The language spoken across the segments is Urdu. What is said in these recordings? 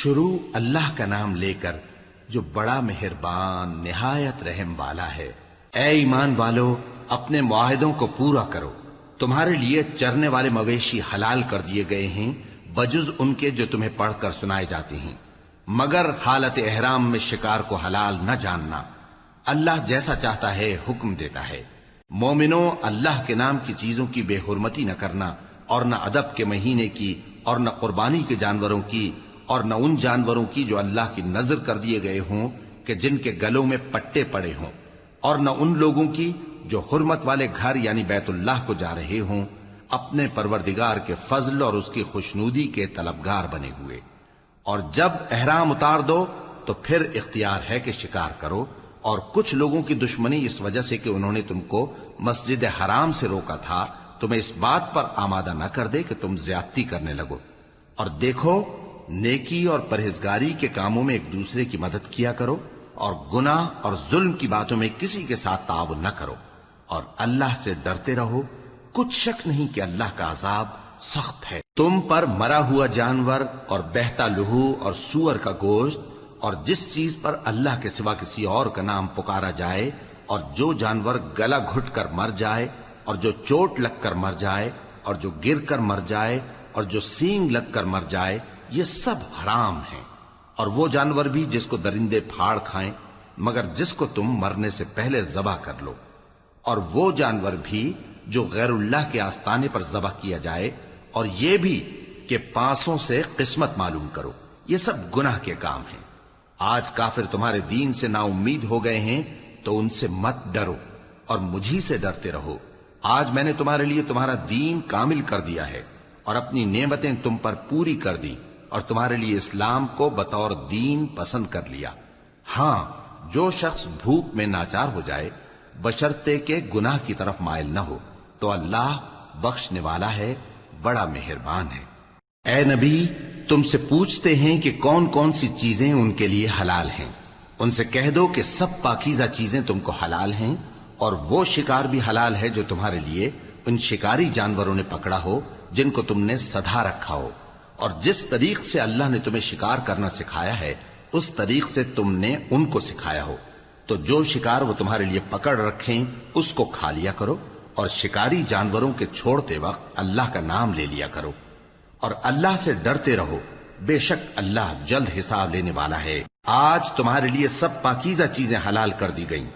شروع اللہ کا نام لے کر جو بڑا مہربان نہایت رحم والا ہے۔ اے ایمان والو، اپنے معاہدوں کو پورا کرو۔ تمہارے لیے چرنے والے مویشی حلال کر دیے گئے ہیں بجز ان کے جو تمہیں پڑھ کر سنائے جاتے ہیں، مگر حالت احرام میں شکار کو حلال نہ جاننا۔ اللہ جیسا چاہتا ہے حکم دیتا ہے۔ مومنو، اللہ کے نام کی چیزوں کی بے حرمتی نہ کرنا، اور نہ ادب کے مہینے کی، اور نہ قربانی کے جانوروں کی، اور نہ ان جانوروں کی جو اللہ کی نذر کر دیے گئے ہوں کہ جن کے گلوں میں پٹے پڑے ہوں، اور نہ ان لوگوں کی جو حرمت والے گھر یعنی بیت اللہ کو جا رہے ہوں، اپنے پروردگار کے فضل اور اس کی خوشنودی کے طلبگار بنے ہوئے۔ اور جب احرام اتار دو تو پھر اختیار ہے کہ شکار کرو، اور کچھ لوگوں کی دشمنی اس وجہ سے کہ انہوں نے تم کو مسجد حرام سے روکا تھا، تمہیں اس بات پر آمادہ نہ کر دے کہ تم زیادتی کرنے لگو۔ اور دیکھو، نیکی اور پرہیزگاری کے کاموں میں ایک دوسرے کی مدد کیا کرو، اور گناہ اور ظلم کی باتوں میں کسی کے ساتھ تعاون نہ کرو، اور اللہ سے ڈرتے رہو۔ کچھ شک نہیں کہ اللہ کا عذاب سخت ہے۔ تم پر مرا ہوا جانور اور بہتا لہو اور سور کا گوشت، اور جس چیز پر اللہ کے سوا کسی اور کا نام پکارا جائے، اور جو جانور گلا گھٹ کر مر جائے، اور جو چوٹ لگ کر مر جائے، اور جو گر کر مر جائے، اور جو سینگ لگ کر مر جائے، یہ سب حرام ہیں۔ اور وہ جانور بھی جس کو درندے پھاڑ کھائیں، مگر جس کو تم مرنے سے پہلے ذبح کر لو۔ اور وہ جانور بھی جو غیر اللہ کے آستانے پر ذبح کیا جائے، اور یہ بھی کہ پانسوں سے قسمت معلوم کرو۔ یہ سب گناہ کے کام ہیں۔ آج کافر تمہارے دین سے نا امید ہو گئے ہیں، تو ان سے مت ڈرو اور مجھی سے ڈرتے رہو۔ آج میں نے تمہارے لیے تمہارا دین کامل کر دیا ہے، اور اپنی نعمتیں تم پر پوری کر دی، اور تمہارے لیے اسلام کو بطور دین پسند کر لیا۔ ہاں، جو شخص بھوک میں ناچار ہو جائے، بشرطے کہ گناہ کی طرف مائل نہ ہو، تو اللہ بخشنے والا ہے، بڑا مہربان ہے۔ اے نبی، تم سے پوچھتے ہیں کہ کون کون سی چیزیں ان کے لیے حلال ہیں۔ ان سے کہہ دو کہ سب پاکیزہ چیزیں تم کو حلال ہیں، اور وہ شکار بھی حلال ہے جو تمہارے لیے ان شکاری جانوروں نے پکڑا ہو جن کو تم نے سدھا رکھا ہو، اور جس طریق سے اللہ نے تمہیں شکار کرنا سکھایا ہے اس طریق سے تم نے ان کو سکھایا ہو۔ تو جو شکار وہ تمہارے لیے پکڑ رکھیں اس کو کھا لیا کرو، اور شکاری جانوروں کے چھوڑتے وقت اللہ کا نام لے لیا کرو، اور اللہ سے ڈرتے رہو، بے شک اللہ جلد حساب لینے والا ہے۔ آج تمہارے لیے سب پاکیزہ چیزیں حلال کر دی گئیں،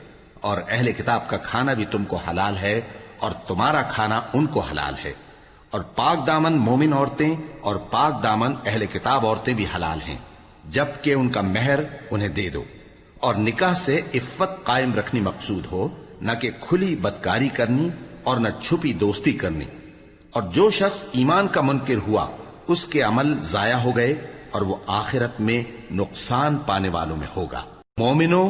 اور اہل کتاب کا کھانا بھی تم کو حلال ہے، اور تمہارا کھانا ان کو حلال ہے۔ اور پاک دامن مومن عورتیں اور پاک دامن اہل کتاب عورتیں بھی حلال ہیں، جبکہ ان کا مہر انہیں دے دو۔ اور نکاح سے عفت قائم رکھنی مقصود ہو، نہ کہ کھلی بدکاری کرنی اور نہ چھپی دوستی کرنی۔ اور جو شخص ایمان کا منکر ہوا اس کے عمل ضائع ہو گئے، اور وہ آخرت میں نقصان پانے والوں میں ہوگا۔ مومنو،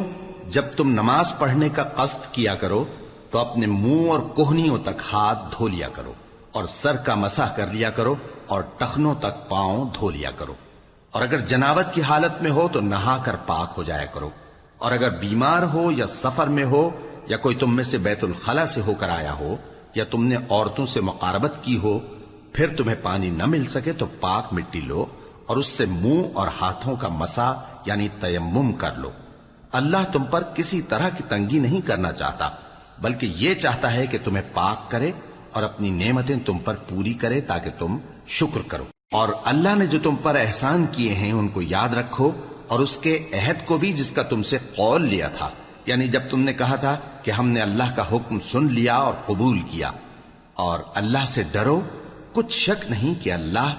جب تم نماز پڑھنے کا قصد کیا کرو تو اپنے منہ اور کوہنیوں تک ہاتھ دھو لیا کرو، اور سر کا مسح کر لیا کرو، اور ٹخنوں تک پاؤں دھو لیا کرو۔ اور اگر جنابت کی حالت میں ہو تو نہا کر پاک ہو جایا کرو۔ اور اگر بیمار ہو یا سفر میں ہو، یا کوئی تم میں سے بیت الخلا سے ہو کر آیا ہو، یا تم نے عورتوں سے مقاربت کی ہو، پھر تمہیں پانی نہ مل سکے تو پاک مٹی لو اور اس سے منہ اور ہاتھوں کا مسح یعنی تیمم کر لو۔ اللہ تم پر کسی طرح کی تنگی نہیں کرنا چاہتا، بلکہ یہ چاہتا ہے کہ تمہیں پاک کرے اور اپنی نعمتیں تم پر پوری کرے تاکہ تم شکر کرو۔ اور اللہ نے جو تم پر احسان کیے ہیں ان کو یاد رکھو، اور اس کے عہد کو بھی جس کا تم سے قول لیا تھا، یعنی جب تم نے کہا تھا کہ ہم نے اللہ کا حکم سن لیا اور قبول کیا۔ اور اللہ سے ڈرو، کچھ شک نہیں کہ اللہ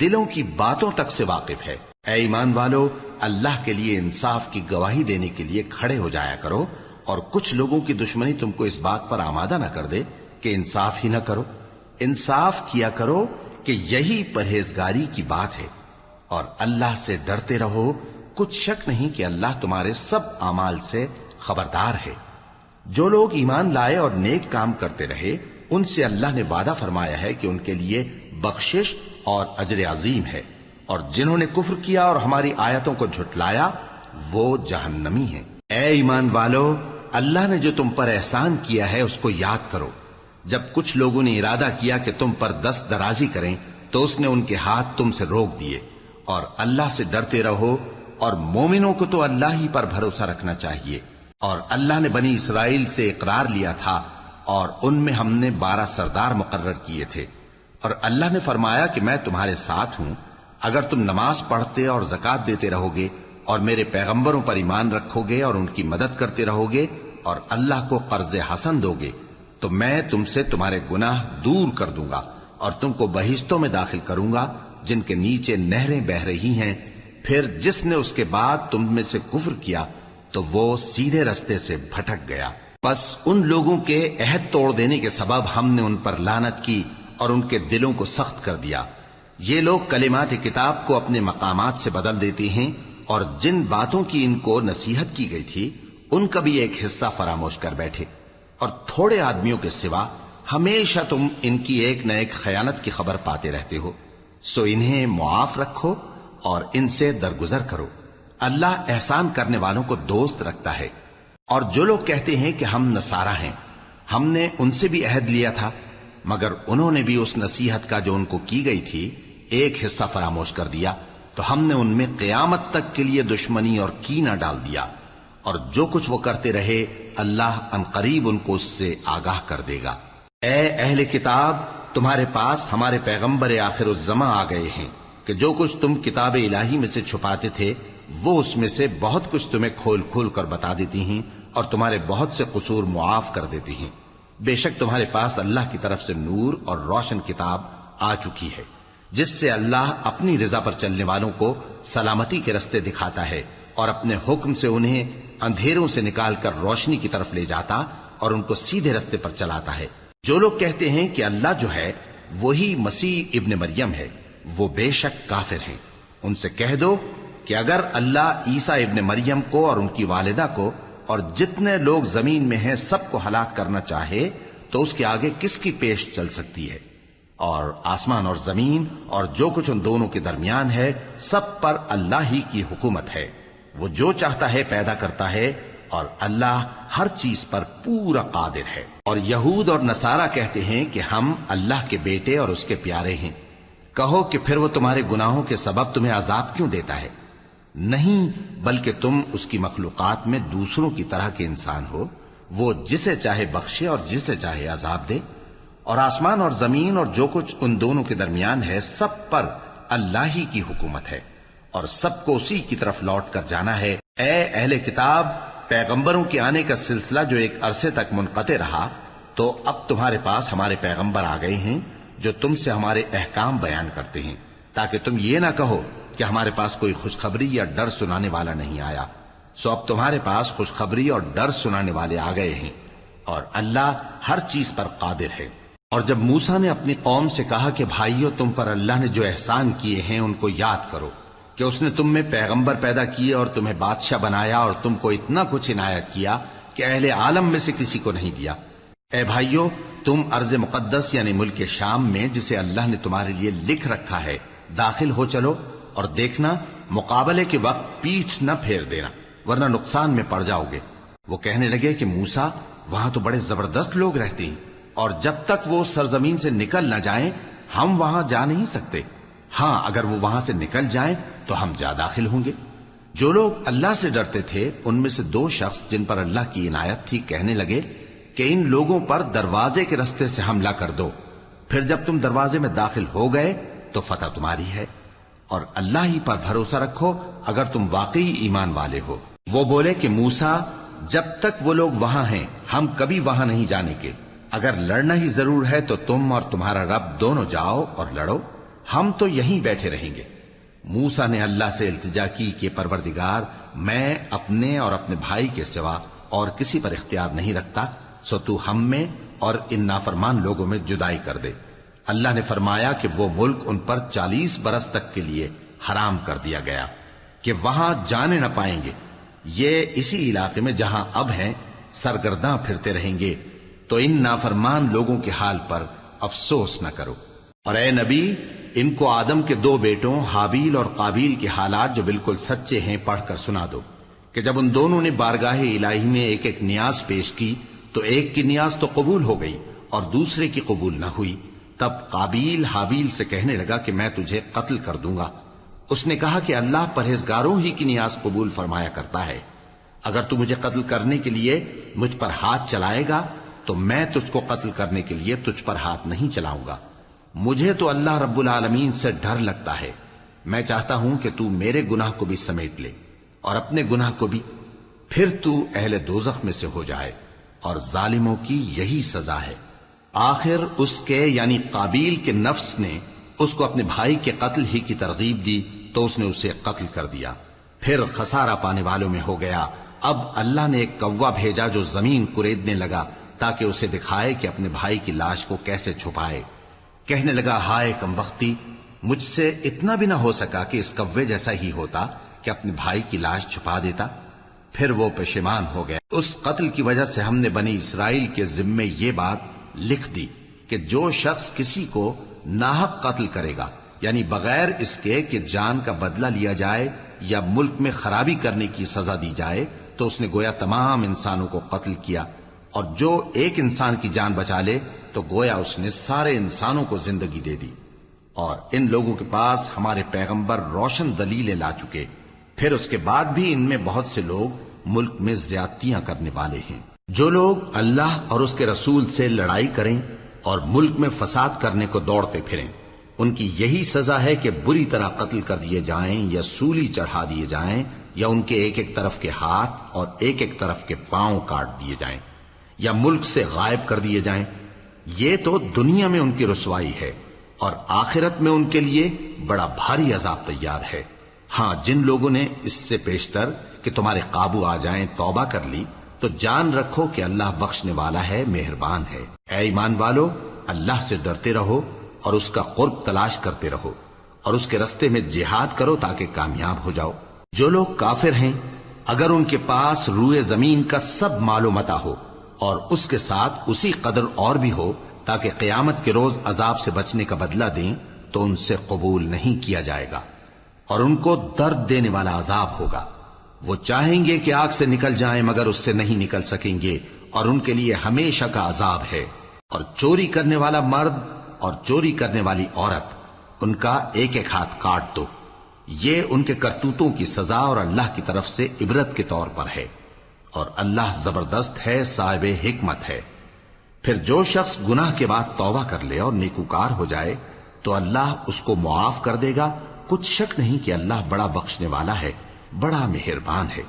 دلوں کی باتوں تک سے واقف ہے۔ اے ایمان والو، اللہ کے لیے انصاف کی گواہی دینے کے لیے کھڑے ہو جایا کرو، اور کچھ لوگوں کی دشمنی تم کو اس بات پر آمادہ نہ کر دے کہ انصاف ہی نہ کرو۔ انصاف کیا کرو کہ یہی پرہیزگاری کی بات ہے، اور اللہ سے ڈرتے رہو، کچھ شک نہیں کہ اللہ تمہارے سب اعمال سے خبردار ہے۔ جو لوگ ایمان لائے اور نیک کام کرتے رہے ان سے اللہ نے وعدہ فرمایا ہے کہ ان کے لیے بخشش اور اجر عظیم ہے، اور جنہوں نے کفر کیا اور ہماری آیتوں کو جھٹلایا وہ جہنمی ہیں۔ اے ایمان والو، اللہ نے جو تم پر احسان کیا ہے اس کو یاد کرو۔ جب کچھ لوگوں نے ارادہ کیا کہ تم پر دست درازی کریں تو اس نے ان کے ہاتھ تم سے روک دیے، اور اللہ سے ڈرتے رہو، اور مومنوں کو تو اللہ ہی پر بھروسہ رکھنا چاہیے۔ اور اللہ نے بنی اسرائیل سے اقرار لیا تھا، اور ان میں ہم نے 12 سردار مقرر کیے تھے، اور اللہ نے فرمایا کہ میں تمہارے ساتھ ہوں، اگر تم نماز پڑھتے اور زکوٰۃ دیتے رہو گے اور میرے پیغمبروں پر ایمان رکھو گے اور ان کی مدد کرتے رہو گے اور اللہ کو قرض حسن دو گے، تو میں تم سے تمہارے گناہ دور کر دوں گا اور تم کو بہشتوں میں داخل کروں گا جن کے نیچے نہریں بہ رہی ہیں۔ پھر جس نے اس کے بعد تم میں سے کفر کیا تو وہ سیدھے رستے سے بھٹک گیا۔ پس ان لوگوں کے عہد توڑ دینے کے سبب ہم نے ان پر لعنت کی اور ان کے دلوں کو سخت کر دیا۔ یہ لوگ کلمات کتاب کو اپنے مقامات سے بدل دیتے ہیں، اور جن باتوں کی ان کو نصیحت کی گئی تھی ان کا بھی ایک حصہ فراموش کر بیٹھے، اور تھوڑے آدمیوں کے سوا ہمیشہ تم ان کی ایک نہ ایک خیانت کی خبر پاتے رہتے ہو، سو انہیں معاف رکھو اور ان سے درگزر کرو۔ اللہ احسان کرنے والوں کو دوست رکھتا ہے۔ اور جو لوگ کہتے ہیں کہ ہم نصارہ ہیں، ہم نے ان سے بھی عہد لیا تھا، مگر انہوں نے بھی اس نصیحت کا جو ان کو کی گئی تھی ایک حصہ فراموش کر دیا، تو ہم نے ان میں قیامت تک کے لیے دشمنی اور کینہ ڈال دیا، اور جو کچھ وہ کرتے رہے اللہ عنقریب ان کو اس سے آگاہ کر دے گا۔ اے اہل کتاب، تمہارے پاس ہمارے پیغمبر آخر الزماں آ گئے ہیں کہ جو کچھ تم کتاب الہی میں سے چھپاتے تھے وہ اس میں سے بہت کچھ تمہیں کھول کھول کر بتا دیتی ہیں اور تمہارے بہت سے قصور معاف کر دیتی ہیں۔ بے شک تمہارے پاس اللہ کی طرف سے نور اور روشن کتاب آ چکی ہے، جس سے اللہ اپنی رضا پر چلنے والوں کو سلامتی کے رستے دکھاتا ہے اور اپنے حکم سے انہیں اندھیروں سے نکال کر روشنی کی طرف لے جاتا اور ان کو سیدھے رستے پر چلاتا ہے۔ جو لوگ کہتے ہیں کہ اللہ جو ہے وہی مسیح ابن مریم ہے، وہ بے شک کافر ہیں۔ ان سے کہہ دو کہ اگر اللہ عیسیٰ ابن مریم کو اور ان کی والدہ کو اور جتنے لوگ زمین میں ہیں سب کو ہلاک کرنا چاہے تو اس کے آگے کس کی پیش چل سکتی ہے؟ اور آسمان اور زمین اور جو کچھ ان دونوں کے درمیان ہے سب پر اللہ ہی کی حکومت ہے، وہ جو چاہتا ہے پیدا کرتا ہے، اور اللہ ہر چیز پر پورا قادر ہے۔ اور یہود اور نصارہ کہتے ہیں کہ ہم اللہ کے بیٹے اور اس کے پیارے ہیں۔ کہو کہ پھر وہ تمہارے گناہوں کے سبب تمہیں عذاب کیوں دیتا ہے؟ نہیں، بلکہ تم اس کی مخلوقات میں دوسروں کی طرح کے انسان ہو، وہ جسے چاہے بخشے اور جسے چاہے عذاب دے۔ اور آسمان اور زمین اور جو کچھ ان دونوں کے درمیان ہے سب پر اللہ ہی کی حکومت ہے، اور سب کو اسی کی طرف لوٹ کر جانا ہے۔ اے اہل کتاب، پیغمبروں کے آنے کا سلسلہ جو ایک عرصے تک منقطع رہا، تو اب تمہارے پاس ہمارے پیغمبر آ گئے ہیں جو تم سے ہمارے احکام بیان کرتے ہیں، تاکہ تم یہ نہ کہو کہ ہمارے پاس کوئی خوشخبری یا ڈر سنانے والا نہیں آیا۔ سو اب تمہارے پاس خوشخبری اور ڈر سنانے والے آ گئے ہیں، اور اللہ ہر چیز پر قادر ہے۔ اور جب موسیٰ نے اپنی قوم سے کہا کہ بھائیو، تم پر اللہ نے جو احسان کیے ہیں ان کو یاد کرو، کہ اس نے تم میں پیغمبر پیدا کیے اور تمہیں بادشاہ بنایا اور تم کو اتنا کچھ عنایت کیا کہ اہل عالم میں سے کسی کو نہیں دیا۔ اے بھائیو، تم ارض مقدس یعنی ملک شام میں جسے اللہ نے تمہارے لیے لکھ رکھا ہے داخل ہو چلو، اور دیکھنا مقابلے کے وقت پیٹھ نہ پھیر دینا ورنہ نقصان میں پڑ جاؤ گے۔ وہ کہنے لگے کہ موسیٰ، وہاں تو بڑے زبردست لوگ رہتے ہیں، اور جب تک وہ سرزمین سے نکل نہ جائیں ہم وہاں جا نہیں سکتے۔ ہاں، اگر وہ وہاں سے نکل جائیں تو ہم جا داخل ہوں گے۔ جو لوگ اللہ سے ڈرتے تھے ان میں سے 2 شخص جن پر اللہ کی عنایت تھی کہنے لگے کہ ان لوگوں پر دروازے کے رستے سے حملہ کر دو، پھر جب تم دروازے میں داخل ہو گئے تو فتح تمہاری ہے، اور اللہ ہی پر بھروسہ رکھو اگر تم واقعی ایمان والے ہو۔ وہ بولے کہ موسیٰ، جب تک وہ لوگ وہاں ہیں ہم کبھی وہاں نہیں جانے کے، اگر لڑنا ہی ضرور ہے تو تم اور تمہارا رب دونوں جاؤ اور لڑو، ہم تو یہیں بیٹھے رہیں گے۔ موسیٰ نے اللہ سے التجا کی کہ پروردگار، میں اپنے اور اپنے بھائی کے سوا اور کسی پر اختیار نہیں رکھتا، سو تو ہم میں اور ان نافرمان لوگوں میں جدائی کر دے۔ اللہ نے فرمایا کہ وہ ملک ان پر 40 برس تک کے لیے حرام کر دیا گیا کہ وہاں جانے نہ پائیں گے۔ یہ اسی علاقے میں جہاں اب ہیں سرگرداں پھرتے رہیں گے، تو ان نافرمان لوگوں کے حال پر افسوس نہ کرو۔ اور اے نبی، ان کو آدم کے 2 بیٹوں حابیل اور قابیل کے حالات جو بالکل سچے ہیں پڑھ کر سنا دو کہ جب ان دونوں نے بارگاہ الہی میں ایک ایک نیاز پیش کی تو ایک کی نیاز تو قبول ہو گئی اور دوسرے کی قبول نہ ہوئی۔ تب قابیل حابیل سے کہنے لگا کہ میں تجھے قتل کر دوں گا، اس نے کہا کہ اللہ پرہیزگاروں ہی کی نیاز قبول فرمایا کرتا ہے. اگر تو مجھے قتل کرنے کے لیے مجھ پر ہاتھ چلائے گا تو میں تجھ کو قتل کرنے کے لیے تجھ پر ہاتھ نہیں چلاؤں گا. مجھے تو اللہ رب العالمین سے ڈر لگتا ہے. میں چاہتا ہوں کہ تو میرے گناہ کو بھی سمیٹ لے اور اپنے گناہ کو بھی، پھر تو اہل دوزخ میں سے ہو جائے، اور ظالموں کی یہی سزا ہے. آخر اس کے یعنی قابیل کے نفس نے اس کو اپنے بھائی کے قتل ہی کی ترغیب دی تو اس نے اسے قتل کر دیا. پھر خسارہ پانے والوں میں ہو گیا. اب اللہ نے ایک کوا بھیجا جو زمین کریدنے لگا تاکہ اسے دکھائے کہ اپنے بھائی کی لاش کو کیسے چھپائے. کہنے لگا، ہائے کمبختی، مجھ سے اتنا بھی نہ ہو سکا کہ اس کوے جیسا ہی ہوتا کہ اپنے بھائی کی لاش چھپا دیتا. پھر وہ پشیمان ہو گیا. اس قتل کی وجہ سے ہم نے بنی اسرائیل کے ذمے یہ بات لکھ دی کہ جو شخص کسی کو ناحق قتل کرے گا، یعنی بغیر اس کے کہ جان کا بدلہ لیا جائے یا ملک میں خرابی کرنے کی سزا دی جائے، تو اس نے گویا تمام انسانوں کو قتل کیا. اور جو ایک انسان کی جان بچا لے تو گویا اس نے سارے انسانوں کو زندگی دے دی. اور ان لوگوں کے پاس ہمارے پیغمبر روشن دلیلیں لا چکے، پھر اس کے بعد بھی ان میں بہت سے لوگ ملک میں زیادتیاں کرنے والے ہیں. جو لوگ اللہ اور اس کے رسول سے لڑائی کریں اور ملک میں فساد کرنے کو دوڑتے پھریں، ان کی یہی سزا ہے کہ بری طرح قتل کر دیے جائیں یا سولی چڑھا دیے جائیں، یا ان کے ایک ایک طرف کے ہاتھ اور ایک ایک طرف کے پاؤں کاٹ دیے جائیں، یا ملک سے غائب کر دیے جائیں. یہ تو دنیا میں ان کی رسوائی ہے، اور آخرت میں ان کے لیے بڑا بھاری عذاب تیار ہے. ہاں، جن لوگوں نے اس سے پیشتر کہ تمہارے قابو آ جائیں توبہ کر لی تو جان رکھو کہ اللہ بخشنے والا ہے، مہربان ہے. اے ایمان والو، اللہ سے ڈرتے رہو اور اس کا قرب تلاش کرتے رہو، اور اس کے رستے میں جہاد کرو تاکہ کامیاب ہو جاؤ. جو لوگ کافر ہیں، اگر ان کے پاس روئے زمین کا سب مال و متاع ہو اور اس کے ساتھ اسی قدر اور بھی ہو تاکہ قیامت کے روز عذاب سے بچنے کا بدلہ دیں، تو ان سے قبول نہیں کیا جائے گا، اور ان کو درد دینے والا عذاب ہوگا. وہ چاہیں گے کہ آگ سے نکل جائیں مگر اس سے نہیں نکل سکیں گے، اور ان کے لیے ہمیشہ کا عذاب ہے. اور چوری کرنے والا مرد اور چوری کرنے والی عورت، ان کا ایک ایک ہاتھ کاٹ دو. یہ ان کے کرتوتوں کی سزا اور اللہ کی طرف سے عبرت کے طور پر ہے، اور اللہ زبردست ہے، صاحب حکمت ہے. پھر جو شخص گناہ کے بعد توبہ کر لے اور نیکوکار ہو جائے تو اللہ اس کو معاف کر دے گا. کچھ شک نہیں کہ اللہ بڑا بخشنے والا ہے، بڑا مہربان ہے.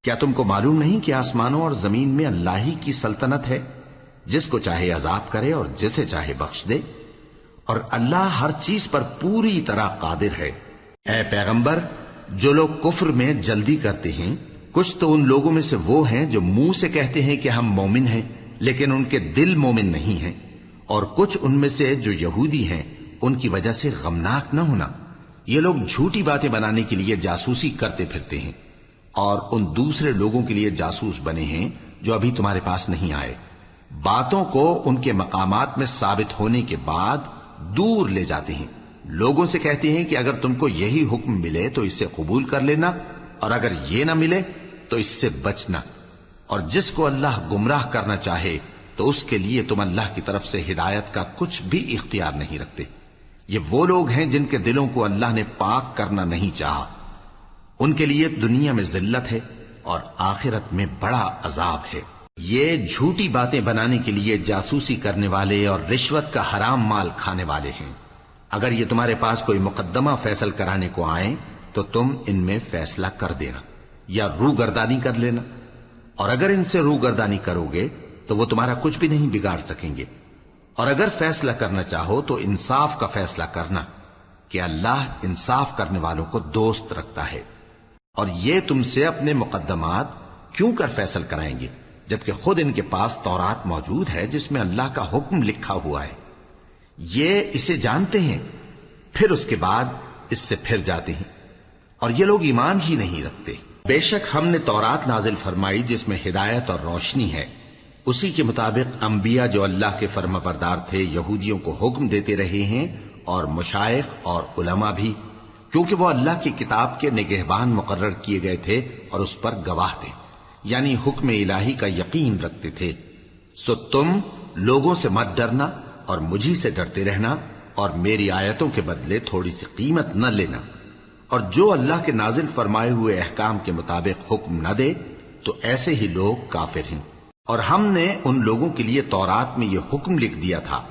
کیا تم کو معلوم نہیں کہ آسمانوں اور زمین میں اللہ ہی کی سلطنت ہے، جس کو چاہے عذاب کرے اور جسے چاہے بخش دے، اور اللہ ہر چیز پر پوری طرح قادر ہے. اے پیغمبر، جو لوگ کفر میں جلدی کرتے ہیں، کچھ تو ان لوگوں میں سے وہ ہیں جو منہ سے کہتے ہیں کہ ہم مومن ہیں لیکن ان کے دل مومن نہیں ہیں، اور کچھ ان میں سے جو یہودی ہیں، ان کی وجہ سے غمناک نہ ہونا. یہ لوگ جھوٹی باتیں بنانے کے لیے جاسوسی کرتے پھرتے ہیں، اور ان دوسرے لوگوں کے لیے جاسوس بنے ہیں جو ابھی تمہارے پاس نہیں آئے. باتوں کو ان کے مقامات میں ثابت ہونے کے بعد دور لے جاتے ہیں. لوگوں سے کہتے ہیں کہ اگر تم کو یہی حکم ملے تو اسے قبول کر لینا، اور اگر یہ نہ ملے تو اس سے بچنا. اور جس کو اللہ گمراہ کرنا چاہے تو اس کے لیے تم اللہ کی طرف سے ہدایت کا کچھ بھی اختیار نہیں رکھتے. یہ وہ لوگ ہیں جن کے دلوں کو اللہ نے پاک کرنا نہیں چاہا. ان کے لیے دنیا میں ذلت ہے اور آخرت میں بڑا عذاب ہے. یہ جھوٹی باتیں بنانے کے لیے جاسوسی کرنے والے اور رشوت کا حرام مال کھانے والے ہیں. اگر یہ تمہارے پاس کوئی مقدمہ فیصل کرانے کو آئیں تو تم ان میں فیصلہ کر دینا یا روگردانی کر لینا، اور اگر ان سے روگردانی کرو گے تو وہ تمہارا کچھ بھی نہیں بگاڑ سکیں گے. اور اگر فیصلہ کرنا چاہو تو انصاف کا فیصلہ کرنا، کہ اللہ انصاف کرنے والوں کو دوست رکھتا ہے. اور یہ تم سے اپنے مقدمات کیوں کر فیصل کرائیں گے جبکہ خود ان کے پاس تورات موجود ہے جس میں اللہ کا حکم لکھا ہوا ہے. یہ اسے جانتے ہیں، پھر اس کے بعد اس سے پھر جاتے ہیں، اور یہ لوگ ایمان ہی نہیں رکھتے. بے شک ہم نے تورات نازل فرمائی جس میں ہدایت اور روشنی ہے. اسی کے مطابق انبیاء جو اللہ کے فرما بردار تھے یہودیوں کو حکم دیتے رہے ہیں، اور مشائخ اور علماء بھی، کیونکہ وہ اللہ کی کتاب کے نگہبان مقرر کیے گئے تھے اور اس پر گواہ تھے، یعنی حکم الہی کا یقین رکھتے تھے. سو تم لوگوں سے مت ڈرنا اور مجھی سے ڈرتے رہنا، اور میری آیتوں کے بدلے تھوڑی سی قیمت نہ لینا. اور جو اللہ کے نازل فرمائے ہوئے احکام کے مطابق حکم نہ دے تو ایسے ہی لوگ کافر ہیں۔ اور ہم نے ان لوگوں کے لیے تورات میں یہ حکم لکھ دیا تھا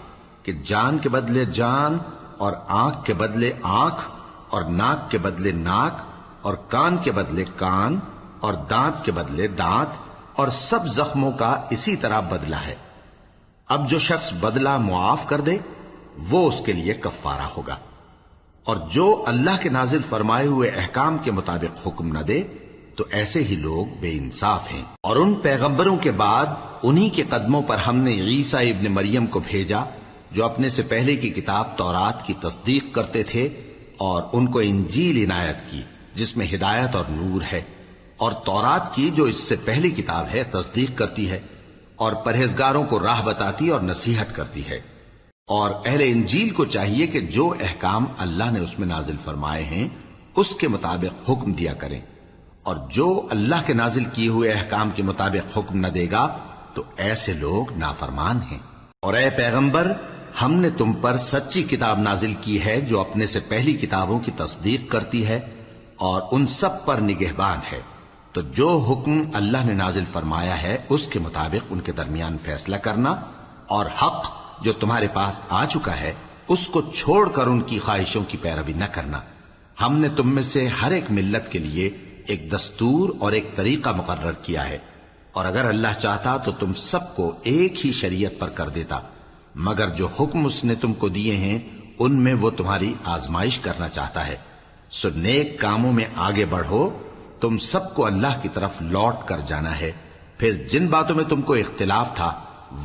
کہ جان کے بدلے جان، اور آنکھ کے بدلے آنکھ، اور ناک کے بدلے ناک، اور کان کے بدلے کان، اور دانت کے بدلے دانت، اور سب زخموں کا اسی طرح بدلہ ہے۔ اب جو شخص بدلہ معاف کر دے وہ اس کے لیے کفارہ ہوگا، اور جو اللہ کے نازل فرمائے ہوئے احکام کے مطابق حکم نہ دے تو ایسے ہی لوگ بے انصاف ہیں۔ اور ان پیغمبروں کے بعد انہی کے قدموں پر ہم نے عیسیٰ ابن مریم کو بھیجا جو اپنے سے پہلے کی کتاب تورات کی تصدیق کرتے تھے، اور ان کو انجیل عنایت کی جس میں ہدایت اور نور ہے، اور تورات کی جو اس سے پہلی کتاب ہے تصدیق کرتی ہے اور پرہیزگاروں کو راہ بتاتی اور نصیحت کرتی ہے۔ اور اہل انجیل کو چاہیے کہ جو احکام اللہ نے اس میں نازل فرمائے ہیں اس کے مطابق حکم دیا کریں، اور جو اللہ کے نازل کیے ہوئے احکام کے مطابق حکم نہ دے گا تو ایسے لوگ نافرمان ہیں۔ اور اے پیغمبر، ہم نے تم پر سچی کتاب نازل کی ہے جو اپنے سے پہلی کتابوں کی تصدیق کرتی ہے اور ان سب پر نگہبان ہے، تو جو حکم اللہ نے نازل فرمایا ہے اس کے مطابق ان کے درمیان فیصلہ کرنا، اور حق جو تمہارے پاس آ چکا ہے اس کو چھوڑ کر ان کی خواہشوں کی پیروی نہ کرنا۔ ہم نے تم میں سے ہر ایک ملت کے لیے ایک دستور اور ایک طریقہ مقرر کیا ہے، اور اگر اللہ چاہتا تو تم سب کو ایک ہی شریعت پر کر دیتا، مگر جو حکم اس نے تم کو دیے ہیں ان میں وہ تمہاری آزمائش کرنا چاہتا ہے۔ سو نیک کاموں میں آگے بڑھو، تم سب کو اللہ کی طرف لوٹ کر جانا ہے، پھر جن باتوں میں تم کو اختلاف تھا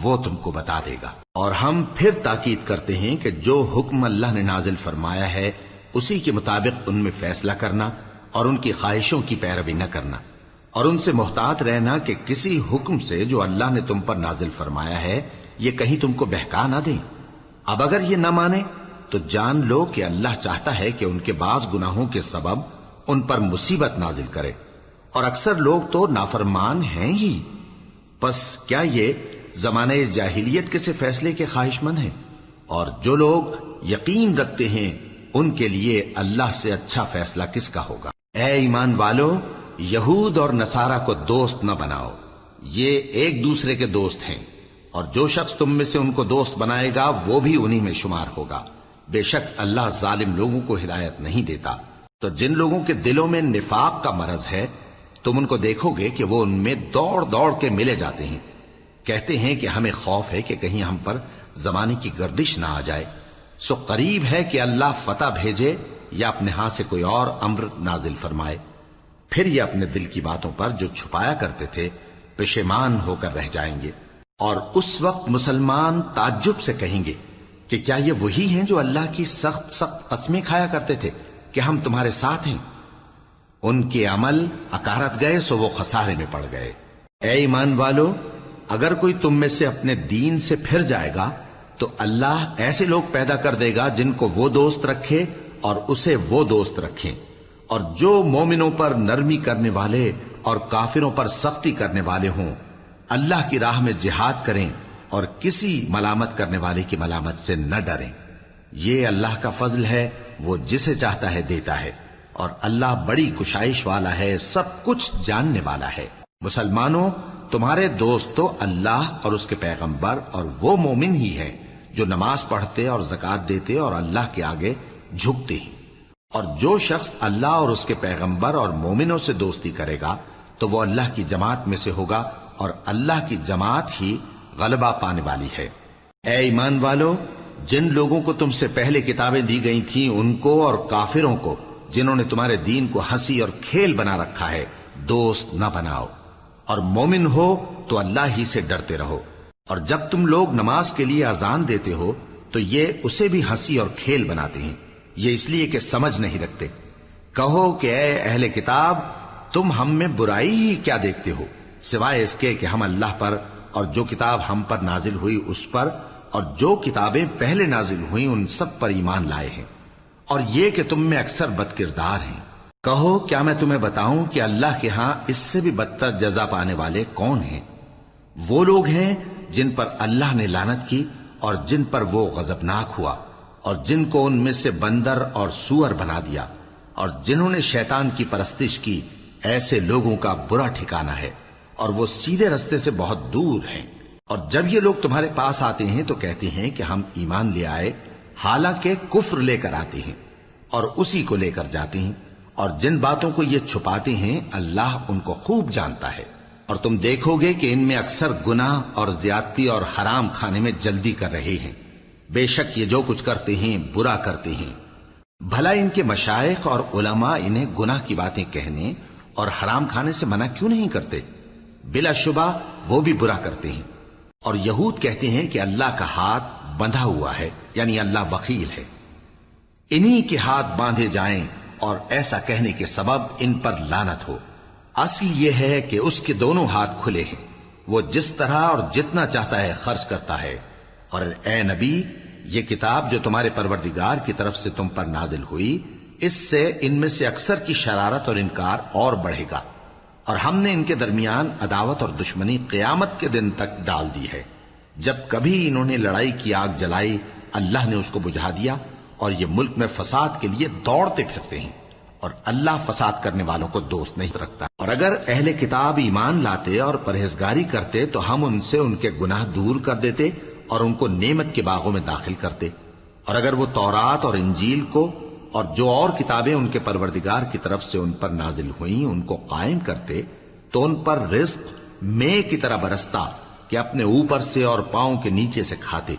وہ تم کو بتا دے گا۔ اور ہم پھر تاکید کرتے ہیں کہ جو حکم اللہ نے نازل فرمایا ہے اسی کے مطابق ان میں فیصلہ کرنا اور ان کی خواہشوں کی پیروی نہ کرنا، اور ان سے محتاط رہنا کہ کسی حکم سے جو اللہ نے تم پر نازل فرمایا ہے یہ کہیں تم کو بہکا نہ دیں۔ اب اگر یہ نہ مانے تو جان لو کہ اللہ چاہتا ہے کہ ان کے بعض گناہوں کے سبب ان پر مصیبت نازل کرے، اور اکثر لوگ تو نافرمان ہیں ہی۔ پس کیا یہ زمانہ جاہلیت کے سے فیصلے کے خواہش مند ہیں؟ اور جو لوگ یقین رکھتے ہیں ان کے لیے اللہ سے اچھا فیصلہ کس کا ہوگا؟ اے ایمان والو، یہود اور نصارہ کو دوست نہ بناؤ، یہ ایک دوسرے کے دوست ہیں، اور جو شخص تم میں سے ان کو دوست بنائے گا وہ بھی انہی میں شمار ہوگا۔ بے شک اللہ ظالم لوگوں کو ہدایت نہیں دیتا۔ تو جن لوگوں کے دلوں میں نفاق کا مرض ہے تم ان کو دیکھو گے کہ وہ ان میں دوڑ دوڑ کے ملے جاتے ہیں، کہتے ہیں کہ ہمیں خوف ہے کہ کہیں ہم پر زمانے کی گردش نہ آ جائے۔ سو قریب ہے کہ اللہ فتح بھیجے یا اپنے ہاں سے کوئی اور امر نازل فرمائے، پھر یہ اپنے دل کی باتوں پر جو چھپایا کرتے تھے پشیمان ہو کر رہ جائیں گے۔ اور اس وقت مسلمان تعجب سے کہیں گے کہ کیا یہ وہی ہیں جو اللہ کی سخت سخت قسمیں کھایا کرتے تھے کہ ہم تمہارے ساتھ ہیں؟ ان کے عمل اکارت گئے سو وہ خسارے میں پڑ گئے۔ اے ایمان والو، اگر کوئی تم میں سے اپنے دین سے پھر جائے گا تو اللہ ایسے لوگ پیدا کر دے گا جن کو وہ دوست رکھے اور اسے وہ دوست رکھیں، اور جو مومنوں پر نرمی کرنے والے اور کافروں پر سختی کرنے والے ہوں، اللہ کی راہ میں جہاد کریں اور کسی ملامت کرنے والے کی ملامت سے نہ ڈریں۔ یہ اللہ کا فضل ہے، وہ جسے چاہتا ہے دیتا ہے، اور اللہ بڑی کشائش والا ہے، سب کچھ جاننے والا ہے۔ مسلمانوں، تمہارے دوست تو اللہ اور اس کے پیغمبر اور وہ مومن ہی ہیں جو نماز پڑھتے اور زکوٰۃ دیتے اور اللہ کے آگے جھکتے ہیں۔ اور جو شخص اللہ اور اس کے پیغمبر اور مومنوں سے دوستی کرے گا تو وہ اللہ کی جماعت میں سے ہوگا، اور اللہ کی جماعت ہی غلبہ پانے والی ہے۔ اے ایمان والو، جن لوگوں کو تم سے پہلے کتابیں دی گئی تھیں ان کو اور کافروں کو جنہوں نے تمہارے دین کو ہنسی اور کھیل بنا رکھا ہے دوست نہ بناؤ، اور مومن ہو تو اللہ ہی سے ڈرتے رہو۔ اور جب تم لوگ نماز کے لیے اذان دیتے ہو تو یہ اسے بھی ہنسی اور کھیل بناتے ہیں، یہ اس لیے کہ سمجھ نہیں رکھتے۔ کہو کہ اے اہل کتاب، تم ہم میں برائی ہی کیا دیکھتے ہو، سوائے اس کے کہ ہم اللہ پر اور جو کتاب ہم پر نازل ہوئی اس پر اور جو کتابیں پہلے نازل ہوئیں ان سب پر ایمان لائے ہیں، اور یہ کہ تم میں اکثر بد کردار ہیں۔ کہو کیا میں تمہیں بتاؤں کہ اللہ کے ہاں اس سے بھی بدتر جزا پانے والے کون ہیں؟ وہ لوگ ہیں جن پر اللہ نے لعنت کی اور جن پر وہ غضبناک ہوا، اور جن کو ان میں سے بندر اور سور بنا دیا، اور جنہوں نے شیطان کی پرستش کی ایسے لوگوں کا برا ٹھکانہ ہے، اور وہ سیدھے رستے سے بہت دور ہیں۔ اور جب یہ لوگ تمہارے پاس آتے ہیں تو کہتے ہیں کہ ہم ایمان لے آئے، حالانکہ کفر لے کر آتے ہیں اور اسی کو لے کر جاتے ہیں، اور جن باتوں کو یہ چھپاتے ہیں اللہ ان کو خوب جانتا ہے۔ اور تم دیکھو گے کہ ان میں اکثر گناہ اور زیادتی اور حرام کھانے میں جلدی کر رہے ہیں، بے شک یہ جو کچھ کرتے ہیں برا کرتے ہیں۔ بھلا ان کے مشائخ اور علماء انہیں گناہ کی باتیں کہنے اور حرام کھانے سے منع کیوں نہیں کرتے؟ بلا شبہ وہ بھی برا کرتے ہیں۔ اور یہود کہتے ہیں کہ اللہ کا ہاتھ بندھا ہوا ہے، یعنی اللہ بخیل ہے، انہی کے ہاتھ باندھے جائیں، اور ایسا کہنے کے سبب ان پر لعنت ہو۔ اصل یہ ہے کہ اس کے دونوں ہاتھ کھلے ہیں، وہ جس طرح اور جتنا چاہتا ہے خرچ کرتا ہے۔ اور اے نبی، یہ کتاب جو تمہارے پروردگار کی طرف سے تم پر نازل ہوئی، اس سے ان میں سے اکثر کی شرارت اور انکار اور بڑھے گا، اور ہم نے ان کے درمیان عداوت اور دشمنی قیامت کے دن تک ڈال دی ہے۔ جب کبھی انہوں نے لڑائی کی آگ جلائی، اللہ نے اس کو بجھا دیا، اور یہ ملک میں فساد کے لیے دوڑتے پھرتے ہیں، اور اللہ فساد کرنے والوں کو دوست نہیں رکھتا۔ اور اگر اہل کتاب ایمان لاتے اور پرہیزگاری کرتے تو ہم ان سے ان کے گناہ دور کر دیتے اور ان کو نعمت کے باغوں میں داخل کرتے۔ اور اگر وہ تورات اور انجیل کو اور جو اور کتابیں ان کے پروردگار کی طرف سے ان پر نازل ہوئیں ان کو قائم کرتے تو ان پر رزق مے کی طرح برستا کہ اپنے اوپر سے اور پاؤں کے نیچے سے کھاتے۔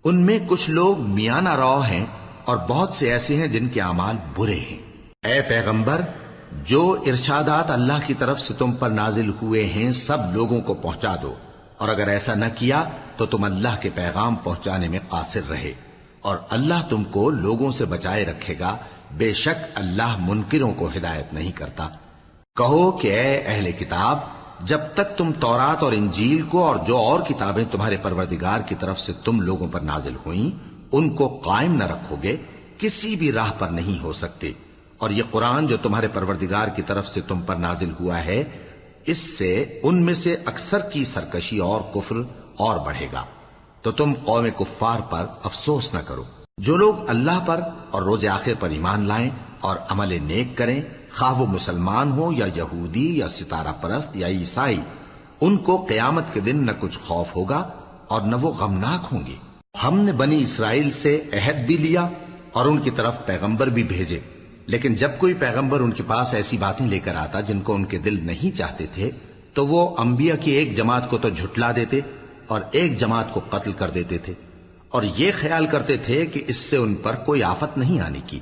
ان میں کچھ لوگ میانہ رو ہیں اور بہت سے ایسے ہیں جن کے اعمال برے ہیں۔ اے پیغمبر، جو ارشادات اللہ کی طرف سے تم پر نازل ہوئے ہیں سب لوگوں کو پہنچا دو، اور اگر ایسا نہ کیا تو تم اللہ کے پیغام پہنچانے میں قاصر رہے، اور اللہ تم کو لوگوں سے بچائے رکھے گا، بے شک اللہ منکروں کو ہدایت نہیں کرتا۔ کہو کہ اے اہل کتاب، جب تک تم تورات اور انجیل کو اور جو اور کتابیں تمہارے پروردگار کی طرف سے تم لوگوں پر نازل ہوئیں ان کو قائم نہ رکھو گے، کسی بھی راہ پر نہیں ہو سکتے۔ اور یہ قرآن جو تمہارے پروردگار کی طرف سے تم پر نازل ہوا ہے، اس سے ان میں سے اکثر کی سرکشی اور کفر اور بڑھے گا، تو تم قوم کفار پر افسوس نہ کرو۔ جو لوگ اللہ پر اور روز آخر پر ایمان لائیں اور عمل نیک کریں، خواہ وہ مسلمان ہو یا یہودی یا ستارہ پرست یا عیسائی، ان کو قیامت کے دن نہ کچھ خوف ہوگا اور نہ وہ غمناک ہوں گے۔ ہم نے بنی اسرائیل سے عہد بھی لیا اور ان کی طرف پیغمبر بھی بھیجے، لیکن جب کوئی پیغمبر ان کے پاس ایسی باتیں لے کر آتا جن کو ان کے دل نہیں چاہتے تھے تو وہ انبیاء کی ایک جماعت کو تو جھٹلا دیتے اور ایک جماعت کو قتل کر دیتے تھے، اور یہ خیال کرتے تھے کہ اس سے ان پر کوئی آفت نہیں آنے کی،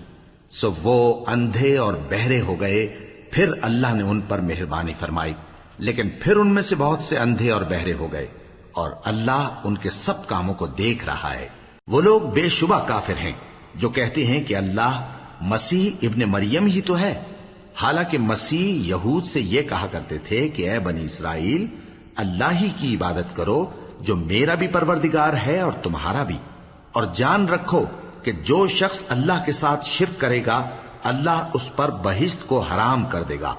سو وہ اندھے اور بہرے ہو گئے۔ پھر اللہ نے ان پر مہربانی فرمائی، لیکن پھر ان میں سے بہت سے اندھے اور بہرے ہو گئے، اور اللہ ان کے سب کاموں کو دیکھ رہا ہے۔ وہ لوگ بے شبہ کافر ہیں جو کہتے ہیں کہ اللہ مسیح ابن مریم ہی تو ہے، حالانکہ مسیح یہود سے یہ کہا کرتے تھے کہ اے بنی اسرائیل، اللہ ہی کی عبادت کرو جو میرا بھی پروردگار ہے اور تمہارا بھی، اور جان رکھو کہ جو شخص اللہ کے ساتھ شرک کرے گا اللہ اس پر بہشت کو حرام کر دے گا،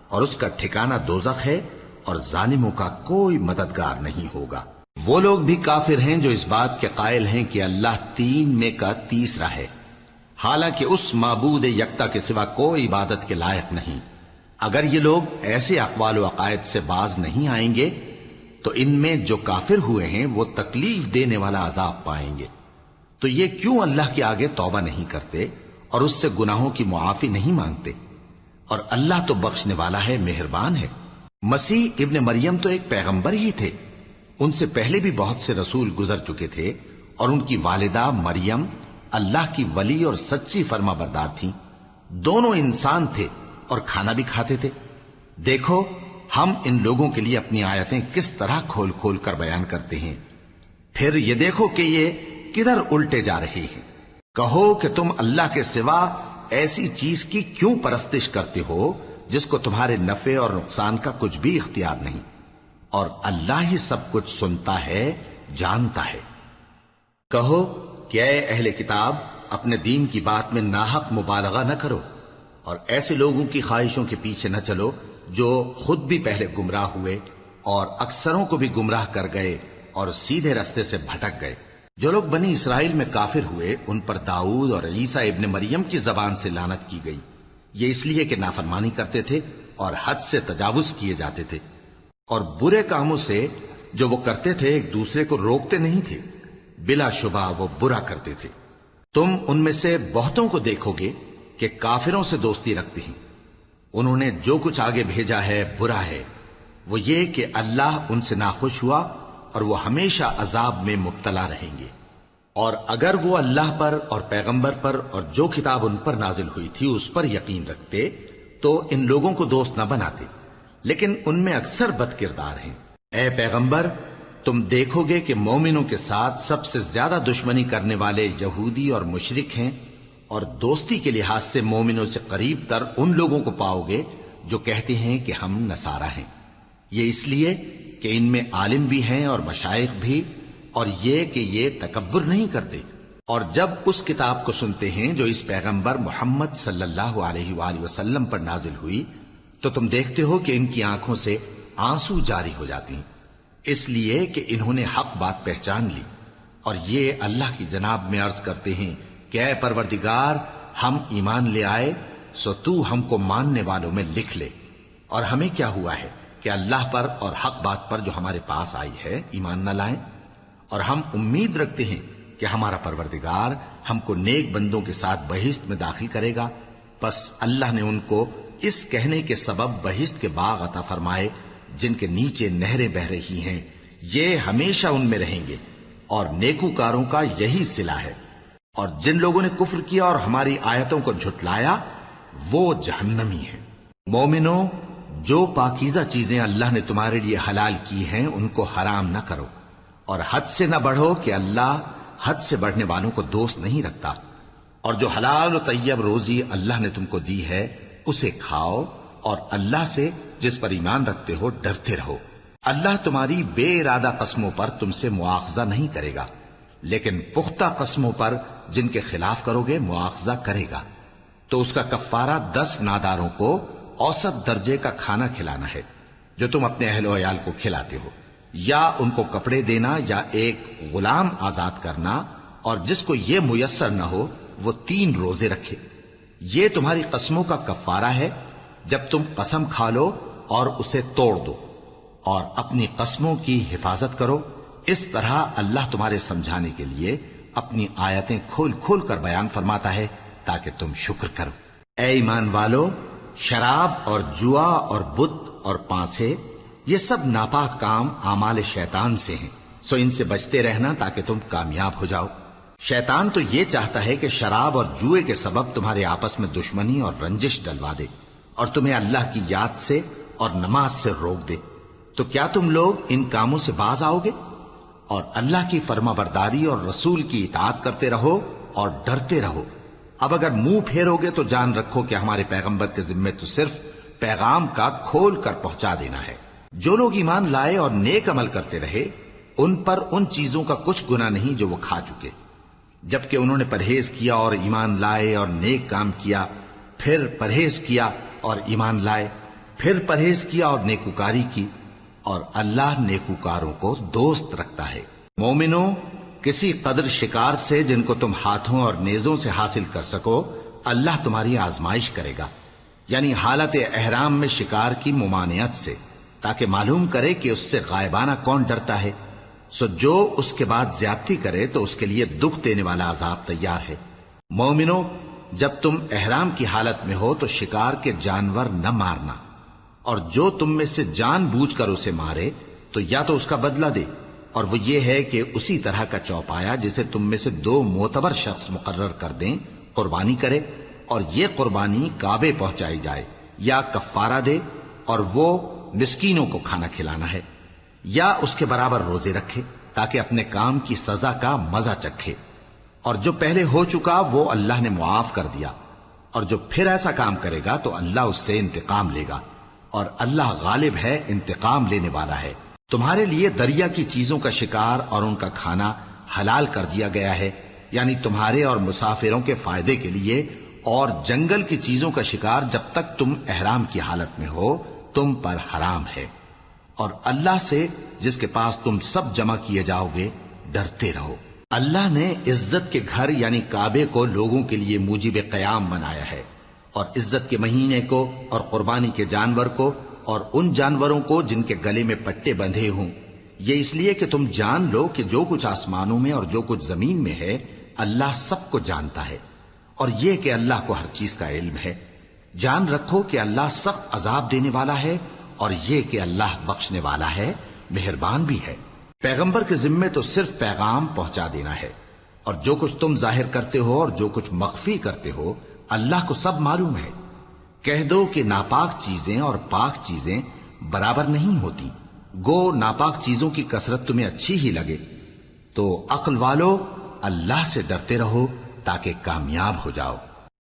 اور اس کا ٹھکانہ دوزخ ہے، اور ظالموں کا کوئی مددگار نہیں ہوگا۔ وہ لوگ بھی کافر ہیں جو اس بات کے قائل ہیں کہ اللہ تین میں کا تیسرا ہے، حالانکہ اس معبود یکتا کے سوا کوئی عبادت کے لائق نہیں۔ اگر یہ لوگ ایسے اقوال و عقائد سے باز نہیں آئیں گے تو ان میں جو کافر ہوئے ہیں وہ تکلیف دینے والا عذاب پائیں گے۔ تو یہ کیوں اللہ کے آگے توبہ نہیں کرتے اور اس سے گناہوں کی معافی نہیں مانگتے؟ اور اللہ تو بخشنے والا ہے، مہربان ہے۔ مسیح ابن مریم تو ایک پیغمبر ہی تھے، ان سے پہلے بھی بہت سے رسول گزر چکے تھے، اور ان کی والدہ مریم اللہ کی ولی اور سچی فرما بردار تھیں، دونوں انسان تھے اور کھانا بھی کھاتے تھے۔ دیکھو ہم ان لوگوں کے لیے اپنی آیتیں کس طرح کھول کھول کر بیان کرتے ہیں، پھر یہ دیکھو کہ یہ کدھر الٹے جا رہے ہیں۔ کہو کہ تم اللہ کے سوا ایسی چیز کی کیوں پرستش کرتے ہو جس کو تمہارے نفع اور نقصان کا کچھ بھی اختیار نہیں، اور اللہ ہی سب کچھ سنتا ہے، جانتا ہے۔ کہو کہ اے اہل کتاب، اپنے دین کی بات میں ناحق مبالغہ نہ کرو، اور ایسے لوگوں کی خواہشوں کے پیچھے نہ چلو جو خود بھی پہلے گمراہ ہوئے اور اکثروں کو بھی گمراہ کر گئے اور سیدھے رستے سے بھٹک گئے۔ جو لوگ بنی اسرائیل میں کافر ہوئے ان پر داؤد اور عیسیٰ ابن مریم کی زبان سے لعنت کی گئی، یہ اس لیے کہ نافرمانی کرتے تھے اور حد سے تجاوز کیے جاتے تھے، اور برے کاموں سے جو وہ کرتے تھے ایک دوسرے کو روکتے نہیں تھے، بلا شبہ وہ برا کرتے تھے۔ تم ان میں سے بہتوں کو دیکھو گے کہ کافروں سے دوستی رکھتے ہیں، انہوں نے جو کچھ آگے بھیجا ہے برا ہے، وہ یہ کہ اللہ ان سے ناخوش ہوا اور وہ ہمیشہ عذاب میں مبتلا رہیں گے۔ اور اگر وہ اللہ پر اور پیغمبر پر اور جو کتاب ان پر نازل ہوئی تھی اس پر یقین رکھتے تو ان لوگوں کو دوست نہ بناتے، لیکن ان میں اکثر بد کردار ہیں۔ اے پیغمبر، تم دیکھو گے کہ مومنوں کے ساتھ سب سے زیادہ دشمنی کرنے والے یہودی اور مشرک ہیں، اور دوستی کے لحاظ سے مومنوں سے قریب تر ان لوگوں کو پاؤ گے جو کہتے ہیں کہ ہم نصارہ ہیں۔ یہ اس لیے کہ ان میں عالم بھی ہیں اور مشائخ بھی، اور یہ کہ یہ تکبر نہیں کرتے۔ اور جب اس کتاب کو سنتے ہیں جو اس پیغمبر محمد صلی اللہ علیہ وآلہ وسلم پر نازل ہوئی تو تم دیکھتے ہو کہ ان کی آنکھوں سے آنسو جاری ہو جاتی ہیں، اس لیے کہ انہوں نے حق بات پہچان لی، اور یہ اللہ کی جناب میں عرض کرتے ہیں کہ اے پروردگار، ہم ایمان لے آئے سو تو ہم کو ماننے والوں میں لکھ لے۔ اور ہمیں کیا ہوا ہے کہ اللہ پر اور حق بات پر جو ہمارے پاس آئی ہے ایمان نہ لائیں، اور ہم امید رکھتے ہیں کہ ہمارا پروردگار ہم کو نیک بندوں کے ساتھ بہشت میں داخل کرے گا۔ پس اللہ نے ان کو اس کہنے کے سبب بہشت کے باغ عطا فرمائے جن کے نیچے نہریں بہ رہی ہیں، یہ ہمیشہ ان میں رہیں گے، اور نیکوکاروں کا یہی صلہ ہے۔ اور جن لوگوں نے کفر کیا اور ہماری آیتوں کو جھٹلایا وہ جہنمی ہیں۔ مومنوں، جو پاکیزہ چیزیں اللہ نے تمہارے لیے حلال کی ہیں ان کو حرام نہ کرو، اور حد سے نہ بڑھو کہ اللہ حد سے بڑھنے والوں کو دوست نہیں رکھتا۔ اور جو حلال و طیب روزی اللہ نے تم کو دی ہے اسے کھاؤ، اور اللہ سے جس پر ایمان رکھتے ہو ڈرتے رہو۔ اللہ تمہاری بے ارادہ قسموں پر تم سے مواخذہ نہیں کرے گا، لیکن پختہ قسموں پر جن کے خلاف کرو گے مواخذہ کرے گا۔ تو اس کا کفارہ 10 ناداروں کو اوسط درجے کا کھانا کھلانا ہے جو تم اپنے اہل و عیال کو کھلاتے ہو، یا ان کو کپڑے دینا یا ایک غلام آزاد کرنا، اور جس کو یہ میسر نہ ہو وہ 3 روزے رکھے۔ یہ تمہاری قسموں کا کفارہ ہے جب تم قسم کھا لو اور اسے توڑ دو، اور اپنی قسموں کی حفاظت کرو۔ اس طرح اللہ تمہارے سمجھانے کے لیے اپنی آیتیں کھول کھول کر بیان فرماتا ہے تاکہ تم شکر کرو۔ اے ایمان والو، شراب اور جوا اور بت اور پانسے یہ سب ناپاک کام اعمال شیطان سے ہیں، سو ان سے بچتے رہنا تاکہ تم کامیاب ہو جاؤ۔ شیطان تو یہ چاہتا ہے کہ شراب اور جوئے کے سبب تمہارے آپس میں دشمنی اور رنجش ڈلوا دے، اور تمہیں اللہ کی یاد سے اور نماز سے روک دے۔ تو کیا تم لوگ ان کاموں سے باز آؤ گے؟ اور اللہ کی فرما برداری اور رسول کی اطاعت کرتے رہو اور ڈرتے رہو۔ اب اگر منہ پھیرو گے تو جان رکھو کہ ہمارے پیغمبر کے ذمے تو صرف پیغام کا کھول کر پہنچا دینا ہے۔ جو لوگ ایمان لائے اور نیک عمل کرتے رہے ان پر ان چیزوں کا کچھ گناہ نہیں جو وہ کھا چکے، جبکہ انہوں نے پرہیز کیا اور ایمان لائے اور نیک کام کیا، پھر پرہیز کیا اور ایمان لائے، پھر پرہیز کیا اور نیکوکاری کی، اور اللہ نیکوکاروں کو دوست رکھتا ہے۔ مومنوں، کسی قدر شکار سے جن کو تم ہاتھوں اور نیزوں سے حاصل کر سکو اللہ تمہاری آزمائش کرے گا، یعنی حالت احرام میں شکار کی ممانعت سے، تاکہ معلوم کرے کہ اس سے غائبانہ کون ڈرتا ہے۔ سو جو اس کے بعد زیادتی کرے تو اس کے لیے دکھ دینے والا عذاب تیار ہے۔ مومنوں، جب تم احرام کی حالت میں ہو تو شکار کے جانور نہ مارنا، اور جو تم میں سے جان بوجھ کر اسے مارے تو یا تو اس کا بدلہ دے، اور وہ یہ ہے کہ اسی طرح کا چوپایا جسے تم میں سے 2 معتبر شخص مقرر کر دیں قربانی کرے، اور یہ قربانی کعبے پہنچائی جائے، یا کفارہ دے اور وہ مسکینوں کو کھانا کھلانا ہے، یا اس کے برابر روزے رکھے تاکہ اپنے کام کی سزا کا مزہ چکھے۔ اور جو پہلے ہو چکا وہ اللہ نے معاف کر دیا، اور جو پھر ایسا کام کرے گا تو اللہ اس سے انتقام لے گا، اور اللہ غالب ہے، انتقام لینے والا ہے۔ تمہارے لیے دریا کی چیزوں کا شکار اور ان کا کھانا حلال کر دیا گیا ہے، یعنی تمہارے اور مسافروں کے فائدے کے لیے، اور جنگل کی چیزوں کا شکار جب تک تم احرام کی حالت میں ہو تم پر حرام ہے۔ اور اللہ سے جس کے پاس تم سب جمع کیے جاؤ گے ڈرتے رہو۔ اللہ نے عزت کے گھر یعنی کعبے کو لوگوں کے لیے موجب قیام بنایا ہے، اور عزت کے مہینے کو اور قربانی کے جانور کو اور ان جانوروں کو جن کے گلے میں پٹے بندھے ہوں، یہ اس لیے کہ تم جان لو کہ جو کچھ آسمانوں میں اور جو کچھ زمین میں ہے اللہ سب کو جانتا ہے، اور یہ کہ اللہ کو ہر چیز کا علم ہے۔ جان رکھو کہ اللہ سخت عذاب دینے والا ہے، اور یہ کہ اللہ بخشنے والا ہے، مہربان بھی ہے۔ پیغمبر کے ذمے تو صرف پیغام پہنچا دینا ہے، اور جو کچھ تم ظاہر کرتے ہو اور جو کچھ مخفی کرتے ہو اللہ کو سب معلوم ہے۔ کہہ دو کہ ناپاک چیزیں اور پاک چیزیں برابر نہیں ہوتی، گو ناپاک چیزوں کی کثرت تمہیں اچھی ہی لگے، تو عقل والو اللہ سے ڈرتے رہو تاکہ کامیاب ہو جاؤ۔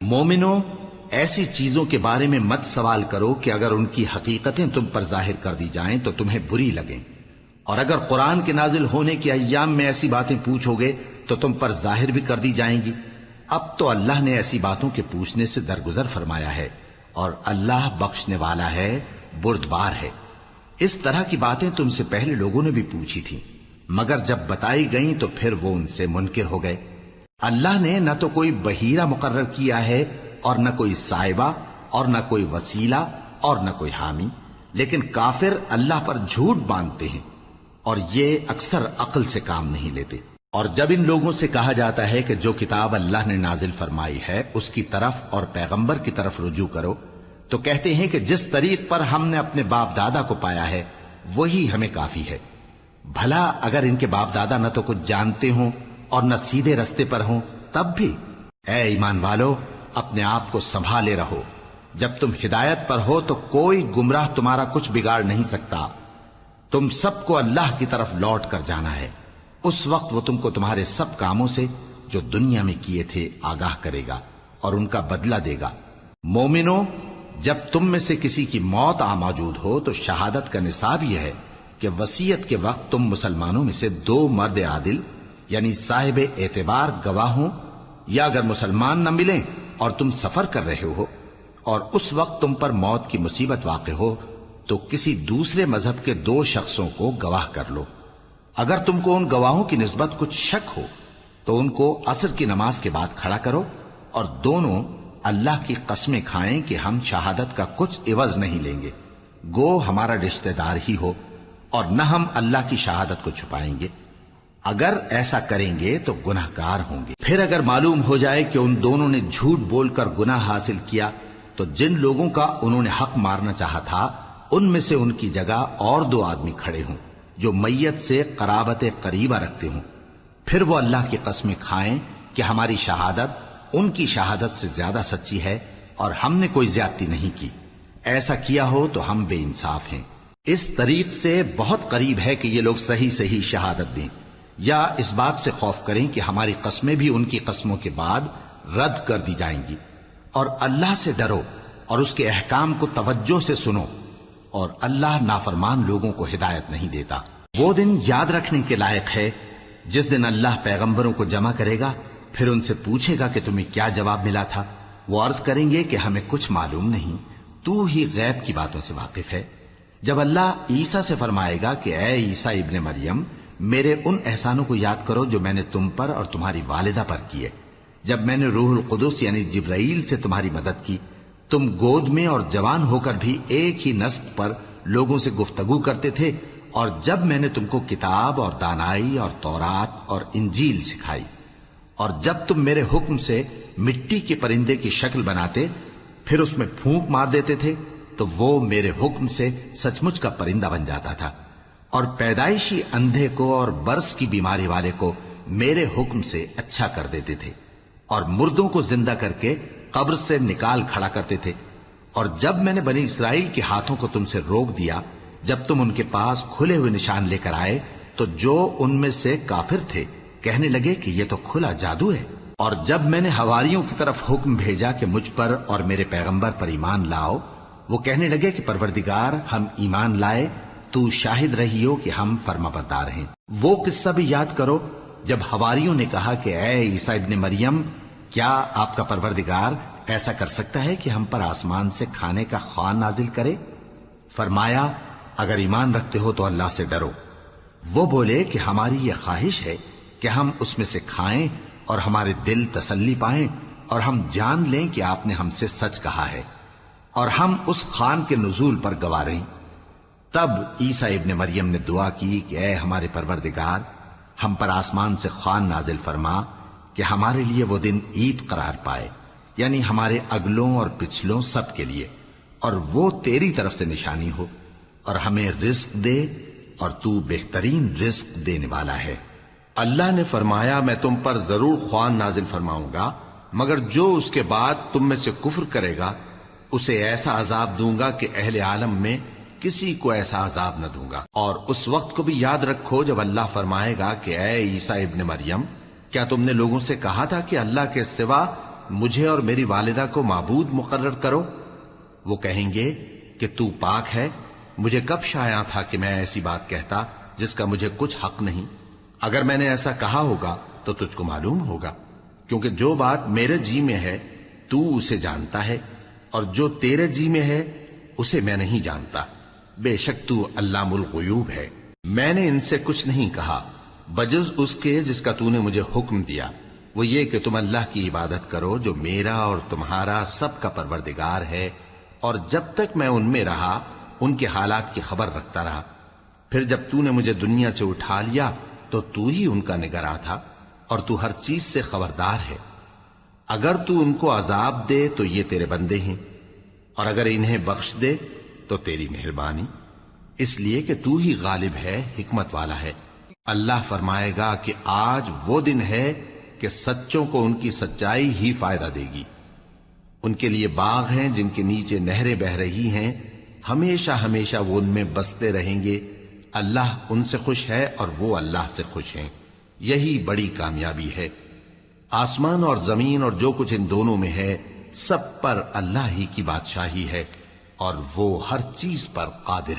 مومنو، ایسی چیزوں کے بارے میں مت سوال کرو کہ اگر ان کی حقیقتیں تم پر ظاہر کر دی جائیں تو تمہیں بری لگیں، اور اگر قرآن کے نازل ہونے کے ایام میں ایسی باتیں پوچھو گے تو تم پر ظاہر بھی کر دی جائیں گی۔ اب تو اللہ نے ایسی باتوں کے پوچھنے سے درگزر فرمایا ہے، اور اللہ بخشنے والا ہے، بردبار ہے۔ اس طرح کی باتیں تم سے پہلے لوگوں نے بھی پوچھی تھی، مگر جب بتائی گئیں تو پھر وہ ان سے منکر ہو گئے۔ اللہ نے نہ تو کوئی بحیرہ مقرر کیا ہے اور نہ کوئی سائبہ اور نہ کوئی وسیلہ اور نہ کوئی حامی، لیکن کافر اللہ پر جھوٹ باندھتے ہیں اور یہ اکثر عقل سے کام نہیں لیتے۔ اور جب ان لوگوں سے کہا جاتا ہے کہ جو کتاب اللہ نے نازل فرمائی ہے اس کی طرف اور پیغمبر کی طرف رجوع کرو، تو کہتے ہیں کہ جس طریق پر ہم نے اپنے باپ دادا کو پایا ہے وہی ہمیں کافی ہے۔ بھلا اگر ان کے باپ دادا نہ تو کچھ جانتے ہوں اور نہ سیدھے رستے پر ہوں تب بھی؟ اے ایمان والو، اپنے آپ کو سنبھالے رہو، جب تم ہدایت پر ہو تو کوئی گمراہ تمہارا کچھ بگاڑ نہیں سکتا۔ تم سب کو اللہ کی طرف لوٹ کر جانا ہے، اس وقت وہ تم کو تمہارے سب کاموں سے جو دنیا میں کیے تھے آگاہ کرے گا اور ان کا بدلہ دے گا۔ مومنو، جب تم میں سے کسی کی موت آ موجود ہو تو شہادت کا نصاب یہ ہے کہ وصیت کے وقت تم مسلمانوں میں سے 2 مرد عادل یعنی صاحب اعتبار گواہ ہوں، یا اگر مسلمان نہ ملیں اور تم سفر کر رہے ہو اور اس وقت تم پر موت کی مصیبت واقع ہو تو کسی دوسرے مذہب کے 2 شخصوں کو گواہ کر لو۔ اگر تم کو ان گواہوں کی نسبت کچھ شک ہو تو ان کو عصر کی نماز کے بعد کھڑا کرو، اور دونوں اللہ کی قسمیں کھائیں کہ ہم شہادت کا کچھ عوض نہیں لیں گے، گو ہمارا رشتہ دار ہی ہو، اور نہ ہم اللہ کی شہادت کو چھپائیں گے۔ اگر ایسا کریں گے تو گناہ گار ہوں گے۔ پھر اگر معلوم ہو جائے کہ ان دونوں نے جھوٹ بول کر گناہ حاصل کیا تو جن لوگوں کا انہوں نے حق مارنا چاہا تھا ان میں سے ان کی جگہ اور 2 آدمی کھڑے ہوں جو میت سے قرابت قریبہ رکھتے ہوں، پھر وہ اللہ کی قسمیں کھائیں کہ ہماری شہادت ان کی شہادت سے زیادہ سچی ہے اور ہم نے کوئی زیادتی نہیں کی۔ ایسا کیا ہو تو ہم بے انصاف ہیں۔ اس طریق سے بہت قریب ہے کہ یہ لوگ صحیح شہادت دیں، یا اس بات سے خوف کریں کہ ہماری قسمیں بھی ان کی قسموں کے بعد رد کر دی جائیں گی۔ اور اللہ سے ڈرو اور اس کے احکام کو توجہ سے سنو، اور اللہ نافرمان لوگوں کو ہدایت نہیں دیتا۔ وہ دن یاد رکھنے کے لائق ہے جس دن اللہ پیغمبروں کو جمع کرے گا، پھر ان سے پوچھے گا کہ تمہیں کیا جواب ملا تھا۔ وہ عرض کریں گے کہ ہمیں کچھ معلوم نہیں، تو ہی غیب کی باتوں سے واقف ہے۔ جب اللہ عیسیٰ سے فرمائے گا کہ اے عیسیٰ ابن مریم، میرے ان احسانوں کو یاد کرو جو میں نے تم پر اور تمہاری والدہ پر کیے، جب میں نے روح القدس یعنی جبرائیل سے تمہاری مدد کی، تم گود میں اور جوان ہو کر بھی ایک ہی نسق پر لوگوں سے گفتگو کرتے تھے، اور جب میں نے تم کو کتاب اور دانائی اور تورات اور انجیل سکھائی، اور جب تم میرے حکم سے مٹی کے پرندے کی شکل بناتے پھر اس میں پھونک مار دیتے تھے تو وہ میرے حکم سے سچ مچ کا پرندہ بن جاتا تھا، اور پیدائشی اندھے کو اور برس کی بیماری والے کو میرے حکم سے اچھا کر دیتے تھے، اور مردوں کو زندہ کر کے قبر سے نکال کھڑا کرتے تھے۔ اور جب میں نے بنی اسرائیل کے ہاتھوں کو تم سے روک دیا، جب تم ان کے پاس کھلے ہوئے نشان لے کر آئے تو جو ان میں سے کافر تھے کہنے لگے کہ یہ تو کھلا جادو ہے۔ اور جب میں نے حواریوں کی طرف حکم بھیجا کہ مجھ پر اور میرے پیغمبر پر ایمان لاؤ، وہ کہنے لگے کہ پروردگار، ہم ایمان لائے، تو شاہد رہی ہو کہ ہم فرما بردار ہیں۔ وہ قصہ بھی یاد کرو جب حواریوں نے کہا کہ اے عیسیٰ ابن مریم، کیا آپ کا پروردگار ایسا کر سکتا ہے کہ ہم پر آسمان سے کھانے کا خوان نازل کرے؟ فرمایا، اگر ایمان رکھتے ہو تو اللہ سے ڈرو۔ وہ بولے کہ ہماری یہ خواہش ہے کہ ہم اس میں سے کھائیں اور ہمارے دل تسلی پائیں اور ہم جان لیں کہ آپ نے ہم سے سچ کہا ہے، اور ہم اس خان کے نزول پر گواہ رہیں۔ تب عیسیٰ ابن مریم نے دعا کی کہ اے ہمارے پروردگار، ہم پر آسمان سے خوان نازل فرما کہ ہمارے لیے وہ دن عید قرار پائے، یعنی ہمارے اگلوں اور پچھلوں سب کے لیے، اور وہ تیری طرف سے نشانی ہو، اور ہمیں رزق دے، اور تو بہترین رزق دینے والا ہے۔ اللہ نے فرمایا میں تم پر ضرور خوان نازل فرماؤں گا، مگر جو اس کے بعد تم میں سے کفر کرے گا اسے ایسا عذاب دوں گا کہ اہل عالم میں کسی کو ایسا عذاب نہ دوں گا۔ اور اس وقت کو بھی یاد رکھو جب اللہ فرمائے گا کہ اے عیسیٰ ابن مریم، کیا تم نے لوگوں سے کہا تھا کہ اللہ کے سوا مجھے اور میری والدہ کو معبود مقرر کرو؟ وہ کہیں گے کہ تو پاک ہے، مجھے کب شایع تھا کہ میں ایسی بات کہتا جس کا مجھے کچھ حق نہیں۔ اگر میں نے ایسا کہا ہوگا تو تجھ کو معلوم ہوگا، کیونکہ جو بات میرے جی میں ہے تو اسے جانتا ہے، اور جو تیرے جی میں ہے اسے میں نہیں جانتا۔ بے شک تو علام الغیوب ہے۔ میں نے ان سے کچھ نہیں کہا بجز اس کے جس کا تو نے مجھے حکم دیا، وہ یہ کہ تم اللہ کی عبادت کرو جو میرا اور تمہارا سب کا پروردگار ہے، اور جب تک میں ان میں رہا ان کے حالات کی خبر رکھتا رہا۔ پھر جب تو نے مجھے دنیا سے اٹھا لیا تو تو ہی ان کا نگراں تھا، اور تو ہر چیز سے خبردار ہے۔ اگر تو ان کو عذاب دے تو یہ تیرے بندے ہیں، اور اگر انہیں بخش دے تو تیری مہربانی، اس لیے کہ تو ہی غالب ہے، حکمت والا ہے۔ اللہ فرمائے گا کہ آج وہ دن ہے کہ سچوں کو ان کی سچائی ہی فائدہ دے گی۔ ان کے لیے باغ ہیں جن کے نیچے نہریں بہ رہی ہیں، ہمیشہ ہمیشہ وہ ان میں بستے رہیں گے۔ اللہ ان سے خوش ہے اور وہ اللہ سے خوش ہیں، یہی بڑی کامیابی ہے۔ آسمان اور زمین اور جو کچھ ان دونوں میں ہے سب پر اللہ ہی کی بادشاہی ہے، اور وہ ہر چیز پر قادر ہے۔